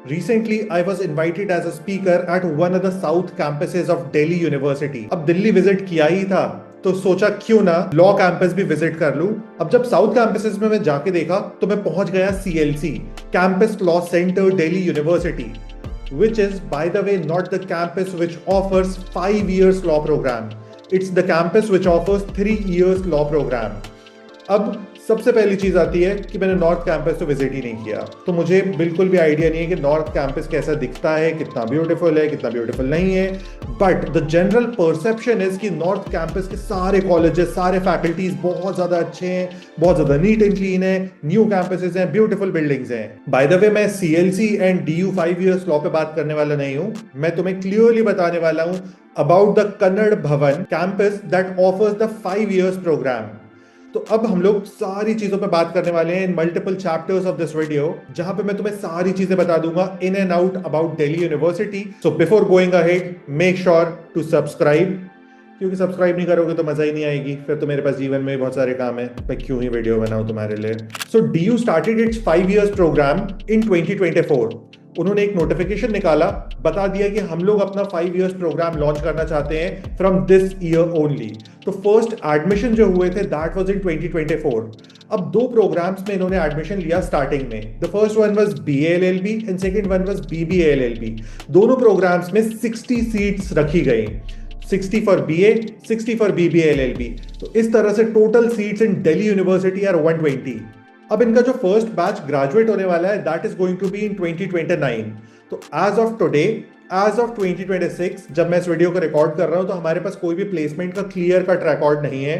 Recently, I was invited as a speaker at one of the south campuses of Delhi University. अब Delhi visit किया ही था तो सोचा क्यों ना लॉ कैंपस भी विजिट कर लूं। अब जब साउथ कैंपसेस में मैं जाके देखा तो मैं पहुंच गया CLC, campus law centre Delhi university, which is by the way not the campus which offers 5 years law program. It's the campus which offers 3 years law program. अब सबसे पहली चीज आती है कि मैंने नॉर्थ कैंपस तो विजिट ही नहीं किया, तो मुझे बिल्कुल भी आइडिया नहीं है कि नॉर्थ कैंपस कैसा दिखता है, कितना ब्यूटीफुल नहीं है। But the general perception is कि नॉर्थ कैंपस के सारे कॉलेजेस, सारे फैकल्टीज बहुत ज्यादा अच्छे हैं, बहुत ज्यादा नीट एंड क्लीन है, न्यू कैंपसेस हैं, ब्यूटीफुल बिल्डिंग्स हैं। बाय द वे, मैं CLC and DU 5 years law पे बात करने वाला नहीं हूं, मैं तुम्हें क्लियरली बताने वाला हूं about the Kannada Bhavan campus that offers the 5 years programme. तो अब हम लोग सारी चीजों पे बात करने वाले हैं in multiple chapters of this video, जहां पे मैं तुम्हें सारी चीजें बता दूंगा in and out about Delhi University. So before going ahead, make sure to subscribe, क्योंकि सब्सक्राइब नहीं करोगे तो मजा ही नहीं आएगी, फिर तो मेरे पास जीवन में बहुत सारे काम है, मैं क्यों ही वीडियो बनाऊं तुम्हारे लिए। So DU started its 5 years programme in 2024। उन्होंने एक नोटिफिकेशन निकाला, बता दिया कि हम लोग अपना 5 years प्रोग्राम लॉन्च करना चाहते हैं फ्रॉम दिस ईयर ओनली। तो फर्स्ट एडमिशन जो हुए थे दैट वाज इन 2024। अब दो प्रोग्राम्स में इन्होंने एडमिशन लिया स्टार्टिंग में। The first one was BA LLB and second one was BBA LLB। दोनों प्रोग्राम्स में 60 सीट्स रखी गई, 60 for BA, 60 for BBA LLB। तो इस तरह से total seats in Delhi University are 120। अब इनका जो फर्स्ट बैच ग्रेजुएट होने वाला है that is going to be in 2029। तो as of today, as of 2026, जब मैं इस वीडियो को रिकॉर्ड कर रहा हूं तो हमारे पास कोई भी प्लेसमेंट का क्लियर कट रिकॉर्ड नहीं है।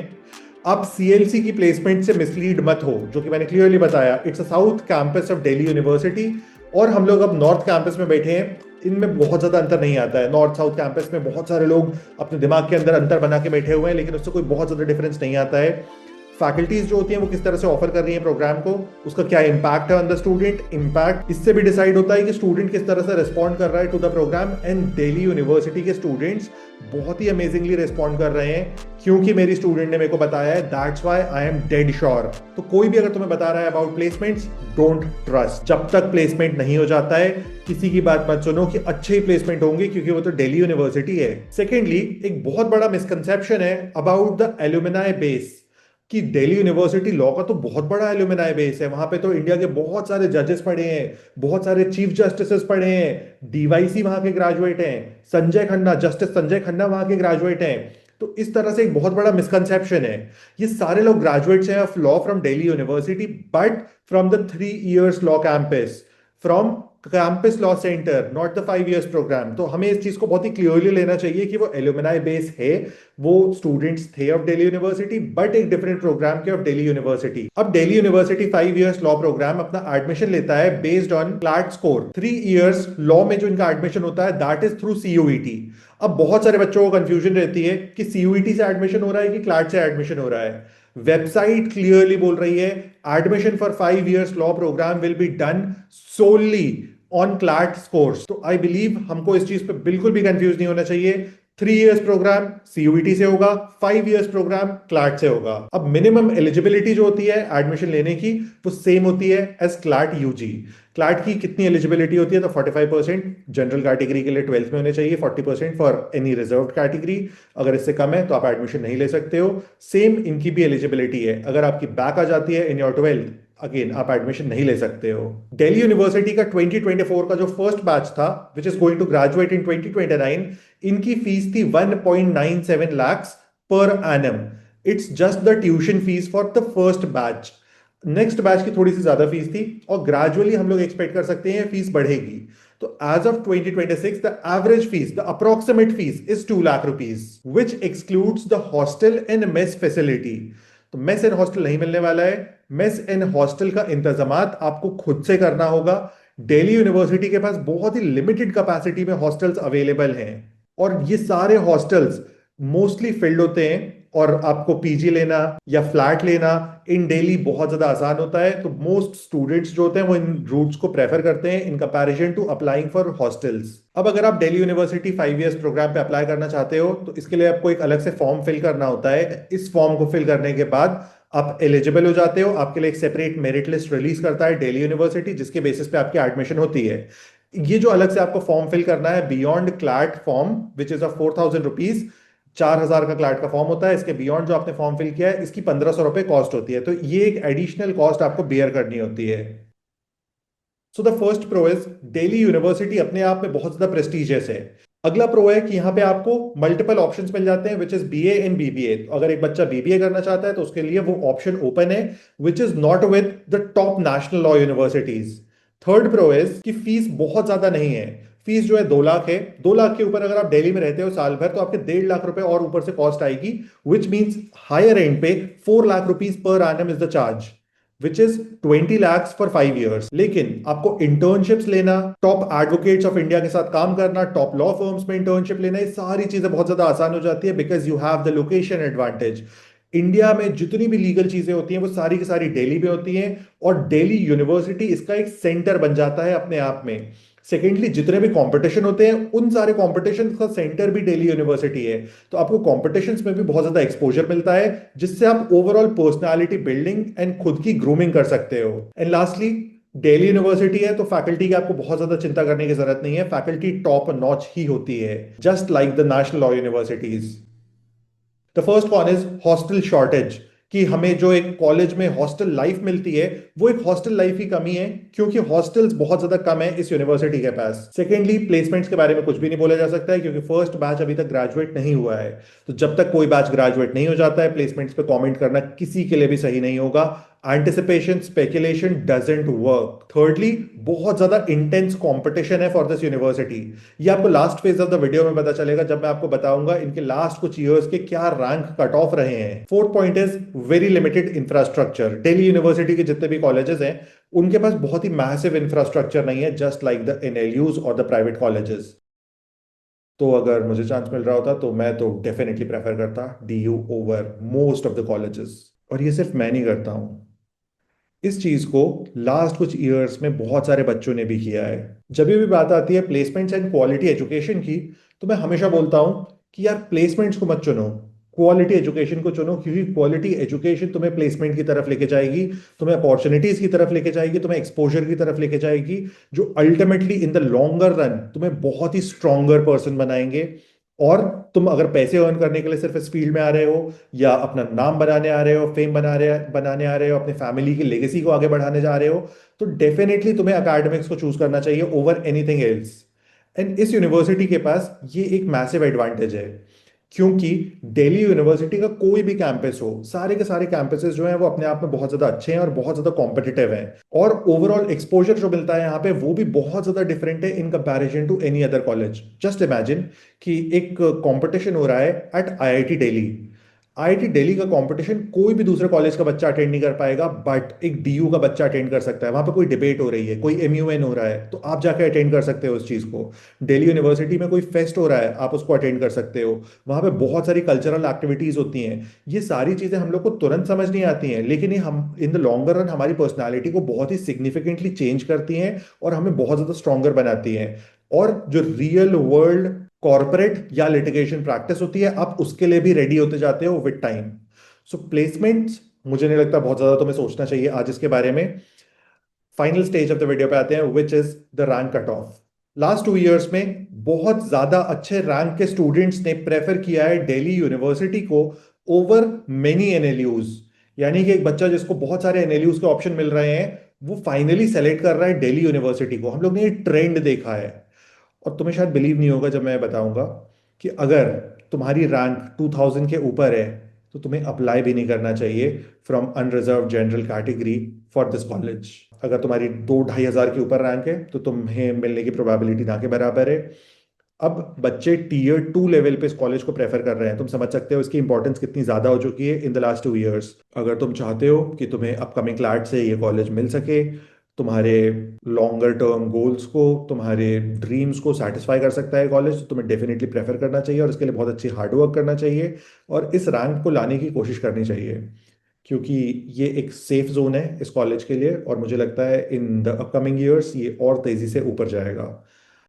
आप CLC की प्लेसमेंट से मिसलीड मत हो, जो कि मैंने क्लियरली बताया, it's a south campus of Delhi university. और हम लोग अब नॉर्थ कैंपस में बैठे हैं, इनमें बहुत ज्यादा अंतर नहीं आता है। नॉर्थ साउथ कैंपस में बहुत सारे लोग अपने दिमाग के अंदर अंतर बना के बैठे हुए हैं, लेकिन उससे कोई बहुत ज्यादा डिफरेंस नहीं आता है। फैकल्टीज जो होती हैं वो किस तरह से ऑफर कर रही हैं प्रोग्राम को, उसका क्या इंपैक्ट है ऑन द स्टूडेंट, इंपैक्ट इससे भी डिसाइड होता है कि स्टूडेंट किस तरह से रिस्पॉन्ड कर रहा है to the programme. And Delhi University के स्टूडेंट्स बहुत ही अमेजिंगली रिस्पॉन्ड कर रहे हैं, क्योंकि मेरी स्टूडेंट ने मेरे को बताया है, that's why I am dead sure. तो कोई भी अगर तुम्हें बता रहा है अबाउट प्लेसमेंट्स, डोंट ट्रस्ट। जब तक प्लेसमेंट नहीं हो जाता है किसी की बात मत सुनो कि अच्छे ही प्लेसमेंट होंगे, क्योंकि वो तो दिल्ली यूनिवर्सिटी है। सेकेंडली, एक बहुत बड़ा मिसकंसेप्शन है अबाउट द एल्यूमिनाई बेस, कि दिल्ली यूनिवर्सिटी लॉ का तो बहुत बड़ा एल्यूमिनाई बेस है। वहां पे तो इंडिया के बहुत सारे जजेस पढ़े हैं, बहुत सारे चीफ जस्टिसेस पढ़े हैं, DYC वहां के ग्रेजुएट हैं, जस्टिस संजय खन्ना वहां के ग्रेजुएट हैं। तो इस तरह से एक बहुत बड़ा मिसकंसेप्शन है। ये सारे लोग ग्रेजुएट्स हैं of law from Delhi University, but from the 3 years law campus, from campus law centre, not the 5 years programme. तो हमें इस चीज को बहुत ही क्लियरली लेना चाहिए कि वो एल्यूमिनाई बेस है, वो स्टूडेंट्स थे ऑफ दिल्ली यूनिवर्सिटी, बट एक डिफरेंट प्रोग्राम के ऑफ दिल्ली यूनिवर्सिटी। अब Delhi University 5 years law programme अपना एडमिशन लेता है based on CLAT score. 3 years law में जो इनका एडमिशन होता है दैट इज थ्रू CUET। अब बहुत सारे बच्चों को कंफ्यूजन रहती है कि CUET से एडमिशन हो रहा है कि क्लैट से एडमिशन हो रहा है। वेबसाइट क्लियरली बोल रही है admission for 5 years law programme will be done solely on CLAT scores. तो आई बिलीव हमको इस चीज पे बिल्कुल भी कंफ्यूज नहीं होना चाहिए। 3 years प्रोग्राम CUET से होगा, 5 years प्रोग्राम क्लैट से होगा। अब मिनिमम एलिजिबिलिटी जो होती है एडमिशन लेने की वो सेम होती है एज क्लैट UG। क्लैट की कितनी एलिजिबिलिटी होती है, तो 45% जनरल कैटेगरी के लिए 12th में होने चाहिए, 40% फॉर एनी रिजर्व कैटेगरी। अगर इससे कम है तो आप एडमिशन नहीं ले सकते हो। सेम इनकी भी एलिजिबिलिटी है, अगर आपकी बैक आ जाती है इन योर 12th, अगेन आप एडमिशन नहीं ले सकते हो। दिल्ली यूनिवर्सिटी का 2024 का जो फर्स्ट बैच था which is going to graduate in 2029, इनकी फीस थी 1.97 lakhs per annum. It's just the tuition fees for the first batch. Next batch की थोड़ी सी ज्यादा फीस थी, और ग्रेजुअली हम लोग एक्सपेक्ट कर सकते हैं फीस बढ़ेगी। तो as of 2026 the average fees, the approximate fees is 2 lakh rupees, which excludes the hostel and mess facility. तो मेस एंड हॉस्टल नहीं मिलने वाला है। मेस एंड हॉस्टल का इंतजामात आपको खुद से करना होगा। दिल्ली यूनिवर्सिटी के पास बहुत ही लिमिटेड कैपेसिटी में हॉस्टल्स अवेलेबल हैं, और ये सारे हॉस्टल्स मोस्टली फिल्ड होते हैं, और आपको PG लेना या फ्लैट लेना इन दिल्ली बहुत ज्यादा आसान होता है। तो मोस्ट स्टूडेंट्स जो होते हैं वो इन रूट्स को प्रेफर करते हैं in comparison to applying for hostels. अब अगर आप दिल्ली यूनिवर्सिटी 5 years प्रोग्राम पे अप्लाई करना चाहते हो तो इसके लिए आपको एक अलग से फॉर्म फिल करना होता है। इस फॉर्म को फिल करने के बाद आप एलिजिबल हो जाते हो। आपके लिए एक सेपरेट मेरिट लिस्ट रिलीज करता है दिल्ली यूनिवर्सिटी, जिसके बेसिस पे आपकी एडमिशन होती है। ये जो अलग से आपको फॉर्म फिल करना है, beyond CLAT form, which is of 4,000 rupees, 4,000 का क्लैट का फॉर्म होता है। इसके बियॉन्ड जो आपने फॉर्म फिल किया है, इसकी 1,500 रुपये कॉस्ट होती है। तो ये एक एडिशनल कॉस्ट आपको बेयर करनी होती है। So the first pro is Delhi university अपने आप में बहुत ज्यादा प्रेस्टिजियस है। अगला प्रो है कि यहाँ पे आपको मल्टीपल ऑप्शंस मिल जाते हैं, which is BA in BBA. अगर एक बच्चा बीबीए करना चाहता है तो उसके लिए वो ऑप्शन ओपन है, which is not with the top national law universities. Third pro is कि फीस बहुत ज्यादा नहीं है। फीस जो है 2 लाख है। 2 लाख के ऊपर अगर आप दिल्ली में रहते हो साल भर, तो आपके 1.5 लाख रुपए और ऊपर से कॉस्ट आएगी, विच मीन्स हायर एंड पे 4 lakh rupees per annum is the charge, which is 20 lakhs for 5 years। लेकिन आपको इंटर्नशिप्स लेना, टॉप एडवोकेट्स ऑफ इंडिया के साथ काम करना, टॉप लॉ फर्म्स में इंटर्नशिप लेना, ये सारी चीजें बहुत ज्यादा आसान हो जाती है, because you have the location advantage. India में जितनी भी लीगल चीजें होती हैं वो सारी की सारी दिल्ली में होती हैं, और दिल्ली यूनिवर्सिटी इसका एक सेंटर बन जाता है अपने आप में। सेकेंडली, जितने भी कंपटीशन होते हैं उन सारे कंपटीशन का सेंटर भी दिल्ली यूनिवर्सिटी है। तो आपको कॉम्पिटिशन्स में भी बहुत ज्यादा एक्सपोजर मिलता है, जिससे आप ओवरऑल पर्सनालिटी बिल्डिंग एंड खुद की ग्रूमिंग कर सकते हो। एंड लास्टली, दिल्ली यूनिवर्सिटी है तो फैकल्टी की आपको बहुत ज्यादा चिंता करने की जरूरत नहीं है। फैकल्टी टॉप नॉच ही होती है, just like the national law universities. The first one is hostel shortage, कि हमें जो एक कॉलेज में हॉस्टल लाइफ मिलती है, वो एक हॉस्टल लाइफ की कमी है, क्योंकि हॉस्टल्स बहुत ज्यादा कम है इस यूनिवर्सिटी के पास। सेकेंडली, प्लेसमेंट्स के बारे में कुछ भी नहीं बोला जा सकता है, क्योंकि फर्स्ट बैच अभी तक ग्रेजुएट नहीं हुआ है। तो जब तक कोई बैच ग्रेजुएट नहीं हो जाता है, प्लेसमेंट्स पे कमेंट करना किसी के लिए भी सही नहीं होगा। Anticipation speculation doesn't work. Thirdly, बहुत ज्यादा इंटेंस कंपटीशन है फॉर दिस यूनिवर्सिटी। ये आपको last phase of the video में पता चलेगा, जब मैं आपको बताऊंगा इनके लास्ट कुछ ईयर्स के क्या रैंक कट ऑफ रहे हैं। Fourth point is very limited infrastructure. Delhi University के जितने भी कॉलेजेस हैं, उनके पास बहुत ही मैसिव इंफ्रास्ट्रक्चर नहीं है, जस्ट लाइक द एनएलयूज और द प्राइवेट कॉलेजेस। तो अगर मुझे चांस मिल रहा होता तो मैं तो डेफिनेटली प्रेफर करता DU over most of the colleges. और ये सिर्फ मैं नहीं करता हूँ, इस चीज को लास्ट कुछ ईयर्स में बहुत सारे बच्चों ने भी किया है। जब भी बात आती है प्लेसमेंट्स एंड क्वालिटी एजुकेशन की, तो मैं हमेशा बोलता हूं कि यार प्लेसमेंट्स को मत चुनो, क्वालिटी एजुकेशन को चुनो, क्योंकि क्वालिटी एजुकेशन तुम्हें प्लेसमेंट की तरफ लेके जाएगी, तुम्हें अपॉर्चुनिटीज की तरफ लेके जाएगी, तुम्हें एक्सपोजर की तरफ लेके जाएगी, जो ultimately in the longer run तुम्हें बहुत ही स्ट्रॉन्गर पर्सन बनाएंगे। और तुम अगर पैसे अर्न करने के लिए सिर्फ इस फील्ड में आ रहे हो, या अपना नाम बनाने आ रहे हो, फेम बनाने आ रहे हो, अपने फैमिली की लेगेसी को आगे बढ़ाने जा रहे हो, तो डेफिनेटली तुम्हें एकेडमिक्स को चूज करना चाहिए ओवर एनीथिंग एल्स। एंड इस यूनिवर्सिटी के पास ये एक मैसिव एडवांटेज है, क्योंकि दिल्ली यूनिवर्सिटी का कोई भी कैंपस हो, सारे के सारे कैंपसेस जो हैं वो अपने आप में बहुत ज्यादा अच्छे हैं और बहुत ज्यादा कॉम्पिटिटिव हैं। और ओवरऑल एक्सपोजर जो मिलता है यहाँ पे, वो भी बहुत ज्यादा डिफरेंट है in comparison to any other college. Just imagine कि एक कंपटीशन हो रहा है at IIT Delhi. IIT Delhi का कंपटीशन कोई भी दूसरे कॉलेज का बच्चा अटेंड नहीं कर पाएगा, बट एक डीयू का बच्चा अटेंड कर सकता है। वहां पे कोई डिबेट हो रही है, कोई एमयूएन हो रहा है, तो आप जाकर अटेंड कर सकते हो उस चीज को। दिल्ली यूनिवर्सिटी में कोई फेस्ट हो रहा है, आप उसको अटेंड कर सकते हो। वहां पे बहुत सारी कल्चरल एक्टिविटीज होती हैं। ये सारी चीजें हम लोग को तुरंत समझ नहीं आती हैं, लेकिन ये हम इन द लॉन्गर रन हमारी पर्सनैलिटी को बहुत ही सिग्निफिकेंटली चेंज करती हैं, और हमें बहुत ज्यादा स्ट्रॉन्गर बनाती हैं। और जो रियल वर्ल्ड कॉर्पोरेट या लिटिगेशन प्रैक्टिस होती है, आप उसके लिए भी रेडी होते जाते हो विद टाइम। सो प्लेसमेंट्स, मुझे नहीं लगता बहुत ज्यादा तुम्हें सोचना चाहिए आज इसके बारे में। Final stage of the video पे आते हैं, which is the rank cut off. Last 2 years में बहुत ज्यादा अच्छे रैंक के स्टूडेंट्स ने प्रेफर किया है दिल्ली यूनिवर्सिटी को ओवर मेनी एनएलयूज। यानी कि एक बच्चा जिसको बहुत सारे एनएलयूज के ऑप्शन मिल रहे हैं, वो फाइनली सेलेक्ट कर रहा है दिल्ली यूनिवर्सिटी को। हम लोग ने ये ट्रेंड देखा है। और तुम्हें शायद बिलीव नहीं होगा जब मैं बताऊंगा कि अगर तुम्हारी रैंक 2000 के ऊपर है, तो तुम्हें अप्लाई भी नहीं करना चाहिए from unreserved general category for this college. अगर तुम्हारी 2-2,500 के ऊपर रैंक है, तो तुम्हें मिलने की प्रोबेबिलिटी ना के बराबर है। अब बच्चे टीयर 2 लेवल पे इस कॉलेज को प्रेफर कर रहे हैं। तुम समझ सकते हो इसकी इंपॉर्टेंस कितनी ज्यादा हो चुकी है इन द लास्ट 2 इयर्स। अगर तुम चाहते हो कि तुम्हें अपकमिंग क्लैट से ये कॉलेज मिल सके, तुम्हारे लॉन्गर टर्म गोल्स को, तुम्हारे ड्रीम्स को सेटिस्फाई कर सकता है कॉलेज, तो तुम्हें डेफिनेटली प्रेफर करना चाहिए, और इसके लिए बहुत अच्छी हार्डवर्क करना चाहिए, और इस रैंक को लाने की कोशिश करनी चाहिए। क्योंकि ये एक सेफ जोन है इस कॉलेज के लिए, और मुझे लगता है इन द अपकमिंग ईयर्स ये और तेजी से ऊपर जाएगा।